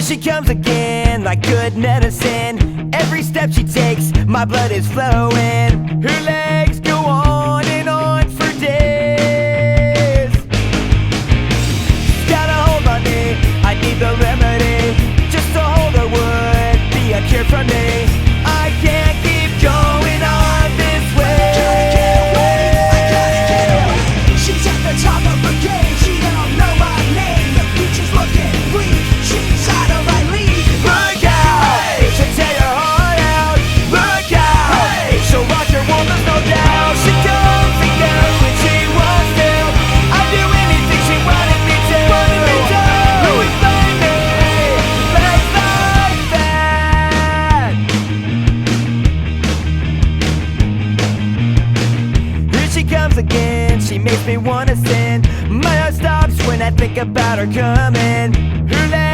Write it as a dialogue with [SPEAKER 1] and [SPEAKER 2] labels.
[SPEAKER 1] she comes again like good medicine. Every step she takes, my blood is flowing. Her legs go on and on for days. She's got a hold on me, I need the remedy. Just to hold her would be a cure for me. I can't keep going on this way.
[SPEAKER 2] I gotta get away. She's at the top of her game, she don't know my name. The future's looking bleak, she's out of my league.
[SPEAKER 1] Look out! She'll tear your heart out. Look out! She'll rock your world, there's no doubt. She comes and goes when she wants to. I'll do anything she wanted me to. Always find me, legs like that. Here she comes again, she makes me wanna sin. My heart stops when I think about her coming. Her legs